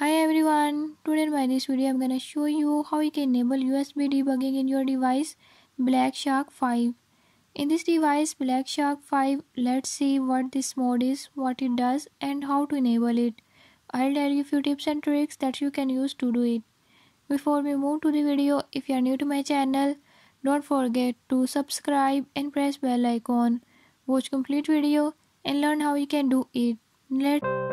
Hi everyone, today in this video I'm gonna show you how you can enable USB debugging in your device Black Shark 5. In this device Black Shark 5, let's see what this mode is, what it does and how to enable it. I'll tell you a few tips and tricks that you can use to do it. Before we move to the video, if you are new to my channel, don't forget to subscribe and press bell icon. Watch complete video and learn how you can do it. Let's